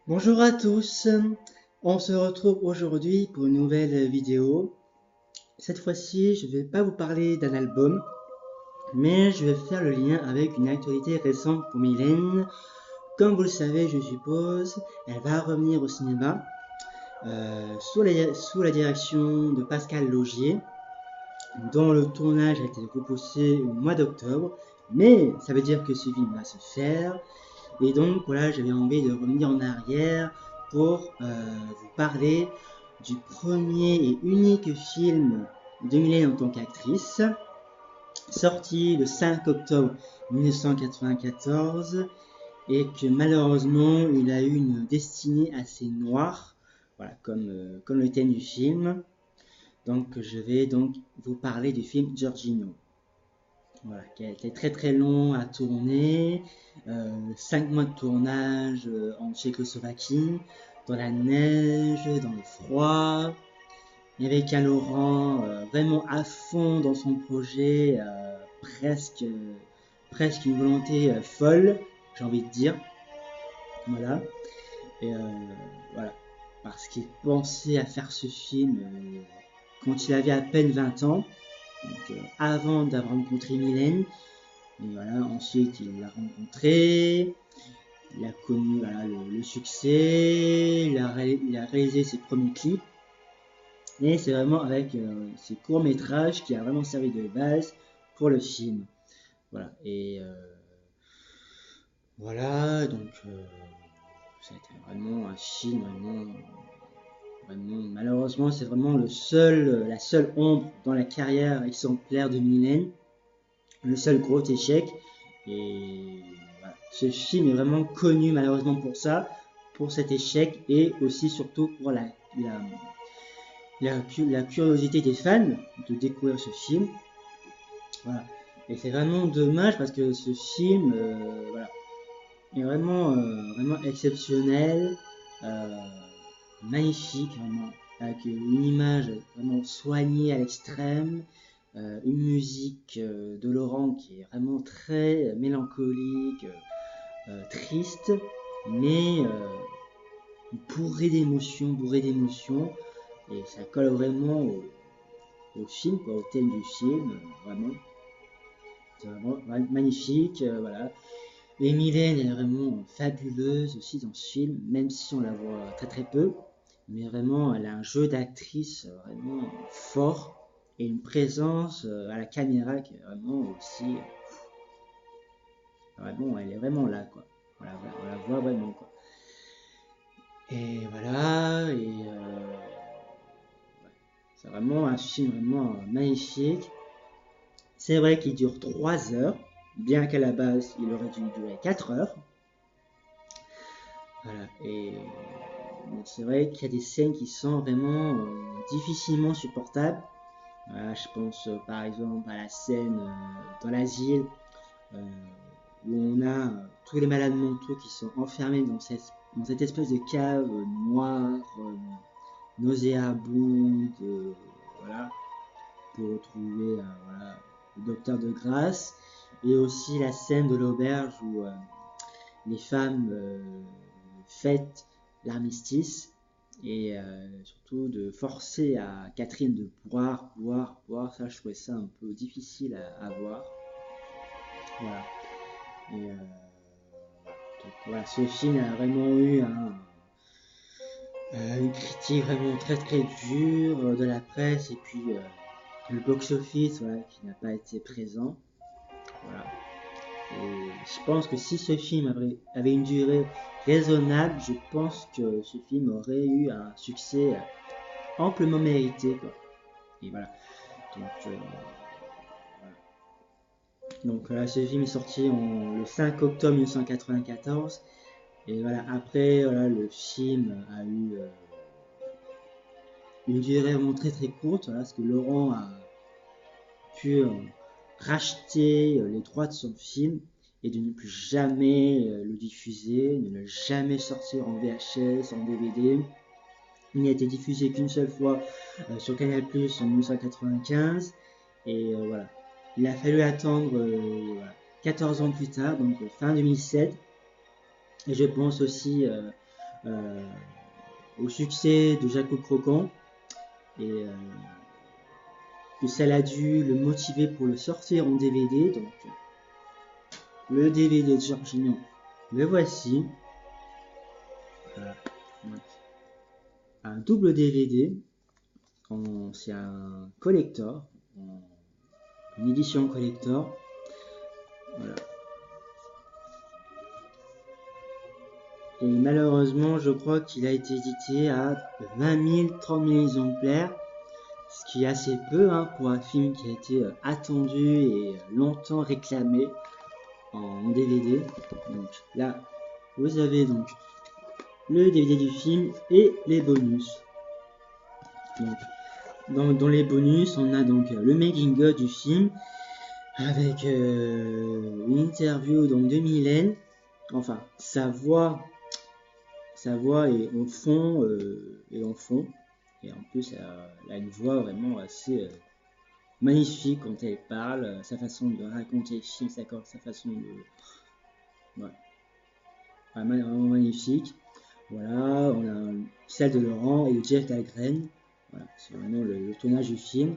Bonjour à tous, on se retrouve aujourd'hui pour une nouvelle vidéo. Cette fois-ci, je ne vais pas vous parler d'un album, mais je vais faire le lien avec une actualité récente pour Mylène. Comme vous le savez, je suppose, elle va revenir au cinéma sous la direction de Pascal Laugier, dont le tournage a été repoussé au mois d'octobre. Mais ça veut dire que ce film va se faire. Et donc voilà, j'avais envie de revenir en arrière pour vous parler du premier et unique film de Mylène en tant qu'actrice, sorti le 5 octobre 1994 et que malheureusement il a eu une destinée assez noire, voilà, comme le thème du film. Donc je vais donc vous parler du film Giorgino. Voilà, qui a été très très long à tourner, 5 mois de tournage en Tchécoslovaquie, dans la neige, dans le froid, et avec un Laurent vraiment à fond dans son projet, presque une volonté folle, j'ai envie de dire, voilà, et voilà, parce qu'il pensait à faire ce film quand il avait à peine 20 ans, donc avant d'avoir rencontré Mylène. Et voilà, ensuite il l'a rencontré, il a connu voilà, le succès, il a réalisé ses premiers clips. Et c'est vraiment avec ces courts-métrages qui a vraiment servi de base pour le film. Voilà, et voilà, donc ça a été vraiment un film, vraiment malheureusement, c'est vraiment la seule ombre dans la carrière exemplaire de Mylène, le seul gros échec. Et voilà. Ce film est vraiment connu malheureusement pour ça, pour cet échec et aussi surtout pour la curiosité des fans de découvrir ce film. Voilà. Et c'est vraiment dommage parce que ce film voilà, est vraiment exceptionnel, euh, magnifique, vraiment, avec une image vraiment soignée à l'extrême, une musique de Laurent qui est vraiment très mélancolique, triste, mais bourré d'émotions, et ça colle vraiment au film, quoi, au thème du film, vraiment. C'est vraiment magnifique, voilà. Et Mylène, elle est vraiment fabuleuse aussi dans ce film, même si on la voit très très peu. Mais vraiment, elle a un jeu d'actrice vraiment fort et une présence à la caméra qui est vraiment aussi. Vraiment, elle est vraiment là, quoi. On la voit vraiment, quoi. Et voilà, c'est vraiment un film vraiment magnifique. C'est vrai qu'il dure 3 heures, bien qu'à la base il aurait dû durer 4 heures. Voilà, et c'est vrai qu'il y a des scènes qui sont vraiment difficilement supportables. Voilà, je pense par exemple à la scène dans l'asile euh, où on a tous les malades mentaux qui sont enfermés dans cette espèce de cave noire, nauséabonde, voilà, pour retrouver voilà, le docteur de grâce. Et aussi la scène de l'auberge où les femmes fêtent l'armistice et surtout de forcer à Catherine de boire, ça je trouvais ça un peu difficile à voir. Voilà. Et donc voilà, ce film a vraiment eu une critique vraiment très très dure de la presse et puis le box-office voilà, qui n'a pas été présent. Voilà. Et je pense que si ce film avait une durée raisonnable, je pense que ce film aurait eu un succès amplement mérité, quoi. Et voilà. Donc, voilà. Donc là, ce film est sorti le 5 octobre 1994. Et voilà, après, voilà, le film a eu une durée vraiment très très courte, voilà, parce que Laurent a pu racheter les droits de son film et de ne plus jamais le diffuser, de ne le jamais sortir en VHS, en DVD. Il n'a été diffusé qu'une seule fois sur Canal Plus en 1995 et voilà. Il a fallu attendre voilà, 14 ans plus tard, donc fin 2007. Et je pense aussi euh, au succès de Jaco Croquant et que ça a dû le motiver pour le sortir en DVD. Donc le DVD de Georges Mignon, le voici. Donc, un double DVD, c'est un collector, une édition collector. Voilà. Et malheureusement, je crois qu'il a été édité à 20 000, 30 000 exemplaires, ce qui est assez peu hein, pour un film qui a été attendu et longtemps réclamé en DVD. Donc là, vous avez donc le DVD du film et les bonus. Donc, dans les bonus, on a donc le making of du film avec une interview donc de Mylène. Enfin, sa voix est en fond et en fond. Et en plus, elle a une voix vraiment assez magnifique quand elle parle, sa façon de raconter le film, sa façon de... Ouais. Vraiment magnifique. Voilà, on a celle de Laurent et de Jeff Dahlgren. Voilà, c'est vraiment le tournage du film.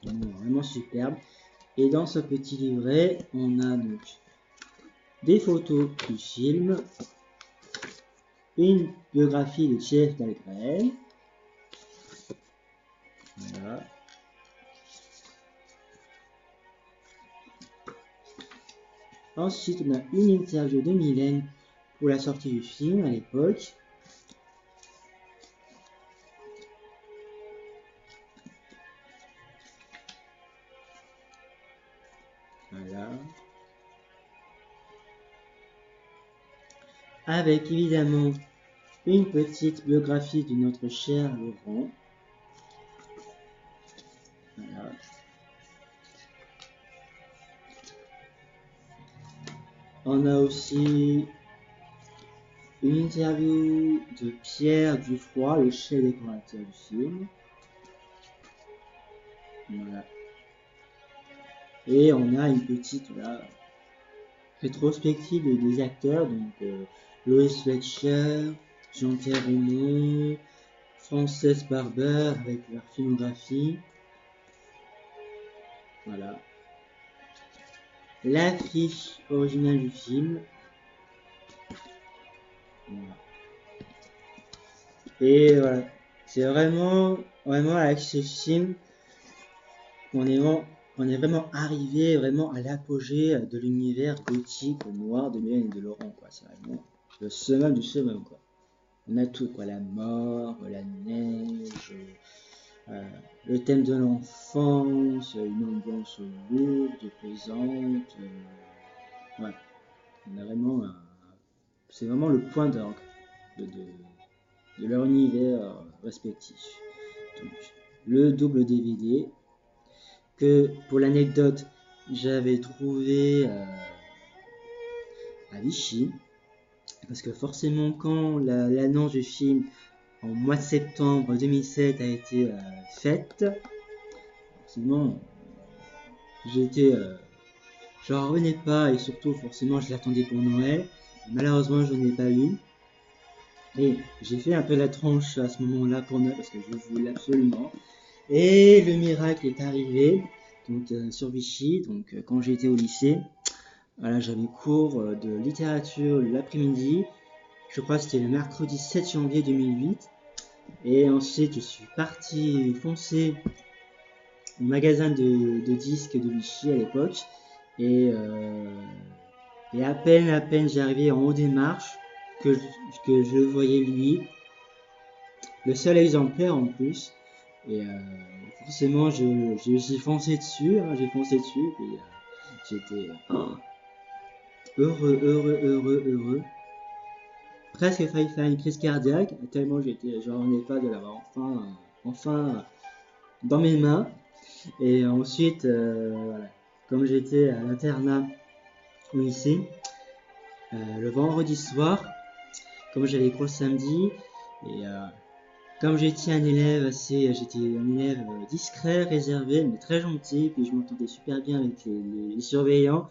Vraiment superbe. Et dans ce petit livret, on a donc des photos du film, une biographie de Jeff Dahlgren. Voilà. Ensuite, on a une interview de Mylène pour la sortie du film à l'époque. Voilà. Avec évidemment une petite biographie de notre cher Laurent. Voilà. On a aussi une interview de Pierre Dufroy, le chef décorateur du film. Voilà. Et on a une petite rétrospective des acteurs, donc Lois Fletcher, Jean-Pierre Raymond, Frances Barber avec leur filmographie. Voilà. L'affiche originale du film. Voilà. Et voilà. C'est vraiment avec ce film qu'on est vraiment arrivé vraiment à l'apogée de l'univers gothique noir de Mylène et de Laurent, quoi. C'est vraiment le summum du summum, quoi. On a tout, quoi. La mort, la neige, le thème de l'enfance, une ambiance lourde, plaisante. Ouais. On a vraiment c'est vraiment le point d'orgue de leur univers respectif. Donc, le double DVD que, pour l'anecdote, j'avais trouvé à Vichy, parce que forcément quand l'annonce du film en mois de septembre 2007 a été faite, forcément j'étais j'en revenais pas, et surtout forcément je l'attendais pour Noël. Malheureusement je n'ai pas eu, et j'ai fait un peu la tronche à ce moment là pour Noël parce que je voulais absolument. Et le miracle est arrivé, donc sur Vichy, donc quand j'étais au lycée. Voilà, j'avais cours de littérature l'après-midi, je crois que c'était le mercredi 7 janvier 2008. Et ensuite je suis parti foncer au magasin de disques de Vichy à l'époque. Et à peine j'arrivais en haut des marches que je voyais lui, le seul exemplaire en plus. Et forcément j'ai foncé dessus, hein, et j'étais heureux. Presque failli faire une crise cardiaque, tellement j'en revenais pas de l'avoir enfin dans mes mains. Et ensuite, voilà, comme j'étais à l'internat au lycée, le vendredi soir, comme j'avais cours le samedi, et comme j'étais un élève discret, réservé, mais très gentil, puis je m'entendais super bien avec les surveillants,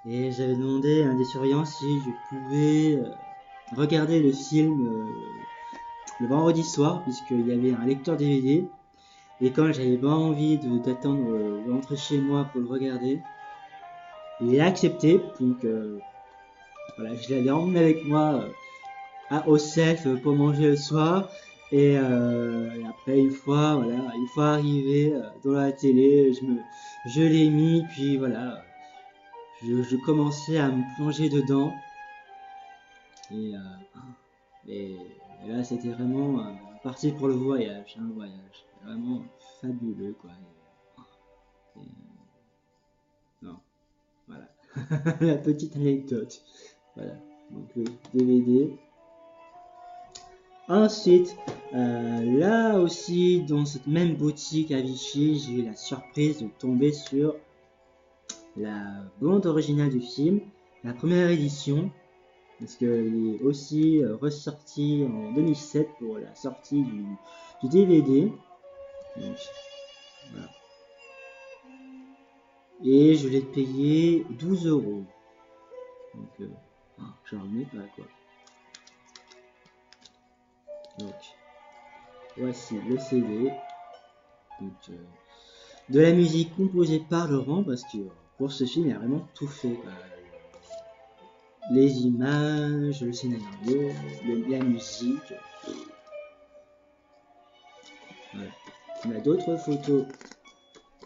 et j'avais demandé à un des surveillants si je pouvais regardé le film le vendredi soir, puisqu'il y avait un lecteur DVD. Et quand j'avais pas envie d'attendre de rentrer chez moi pour le regarder, il a accepté. Donc voilà, je l'avais emmené avec moi à Ocef pour manger le soir. Et après, une fois arrivé dans la télé, je l'ai mis, puis voilà, je commençais à me plonger dedans. Et, et là, c'était vraiment parti pour le voyage, un voyage vraiment fabuleux, quoi. Et, non, voilà, la petite anecdote. Voilà, donc le DVD. Ensuite, là aussi, dans cette même boutique à Vichy, j'ai eu la surprise de tomber sur la bande originale du film, la première édition, parce qu'il est aussi ressorti en 2007 pour la sortie du DVD. Donc, voilà. Et je l'ai payé 12 euros. Donc, j'en remets pas, quoi. Donc, voici le CD. Donc, de la musique composée par Laurent, parce que pour ce film, il a vraiment tout fait, quoi. Les images, le scénario, la musique. Voilà. On a d'autres photos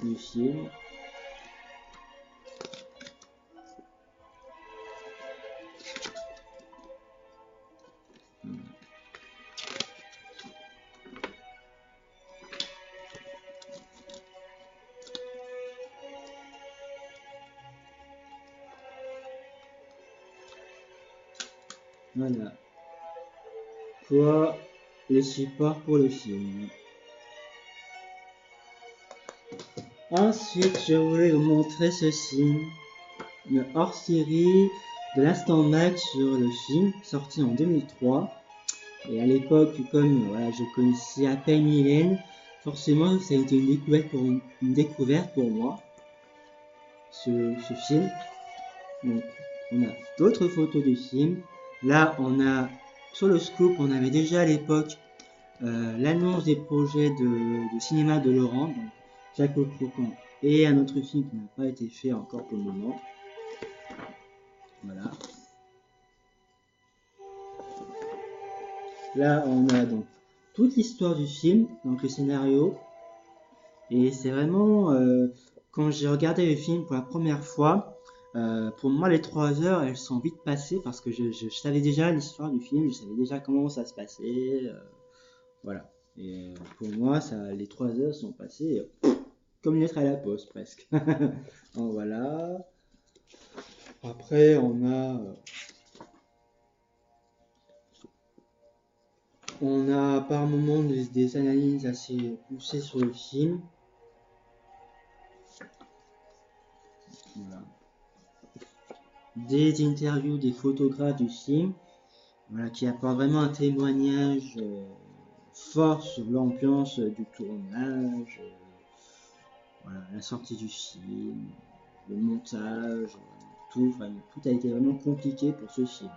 du film. Voilà. Pour les supports pour le film. Ensuite, je voulais vous montrer ceci. Une hors-série de l'Instant Max sur le film, sorti en 2003. Et à l'époque, comme voilà, je connaissais à peine Mylène, forcément, ça a été une découverte pour moi, ce film. Donc, on a d'autres photos du film. Là, on a, sur le scoop, on avait déjà à l'époque l'annonce des projets de cinéma de Laurent, donc Jacques Le Croquant, et un autre film qui n'a pas été fait encore pour le moment. Voilà. Là, on a donc toute l'histoire du film, donc le scénario. Et c'est vraiment, quand j'ai regardé le film pour la première fois, pour moi, les 3 heures, elles sont vite passées parce que je savais déjà l'histoire du film, je savais déjà comment ça se passait. Voilà. Et pour moi, les 3 heures sont passées comme une lettre à la poste, presque. Donc, voilà. Après, on a par moments des analyses assez poussées sur le film. Voilà. Des interviews des photographes du film, voilà, qui apportent vraiment un témoignage fort sur l'ambiance du tournage, voilà, la sortie du film, le montage, tout, enfin, tout a été vraiment compliqué pour ce film.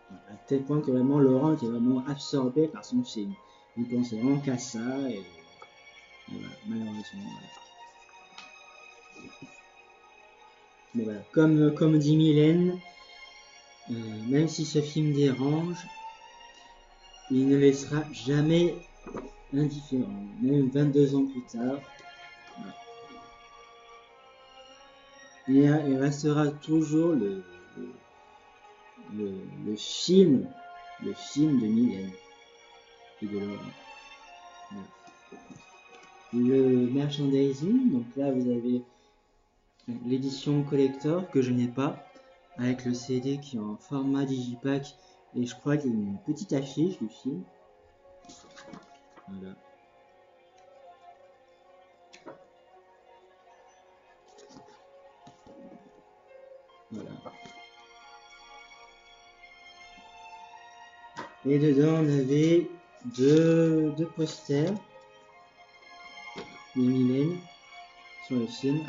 Voilà, à tel point que vraiment Laurent était vraiment absorbé par son film. Il pensait vraiment qu'à ça et voilà, malheureusement. Voilà. Mais voilà, comme dit Mylène, même si ce film dérange, il ne laissera jamais indifférent, même 22 ans plus tard. Voilà. Il restera toujours le film de Mylène et de Laurent. Voilà. Le merchandising, donc là vous avez l'édition collector que je n'ai pas, avec le CD qui est en format digipack et je crois qu'il y a une petite affiche du film. Voilà. Voilà. Et dedans on avait deux posters de Mylène sur le film.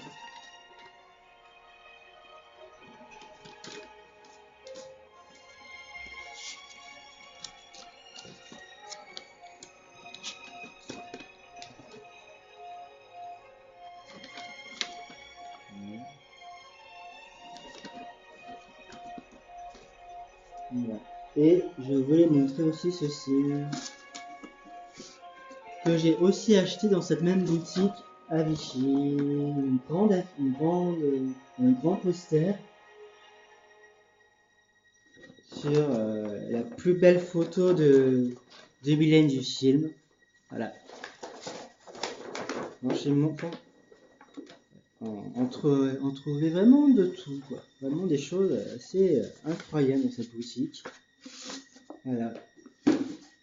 Voilà. Et je voulais montrer aussi ceci, que j'ai aussi acheté dans cette même boutique à Vichy, un grand poster sur la plus belle photo de Mylène du film. Voilà. Franchement, on trouvait vraiment de tout, quoi. Vraiment des choses assez incroyables dans cette boutique. Voilà.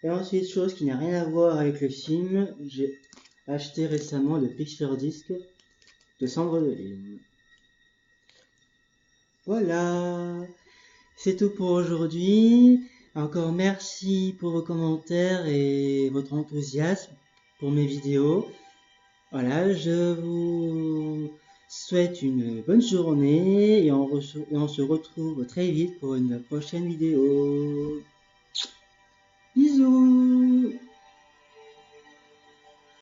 Et ensuite, chose qui n'a rien à voir avec le film, j'ai acheté récemment le Picture Disc de Sandre de Lune. Voilà, c'est tout pour aujourd'hui. Encore merci pour vos commentaires et votre enthousiasme pour mes vidéos. Voilà, je vous souhaite une bonne journée et on se retrouve très vite pour une prochaine vidéo. Bisous!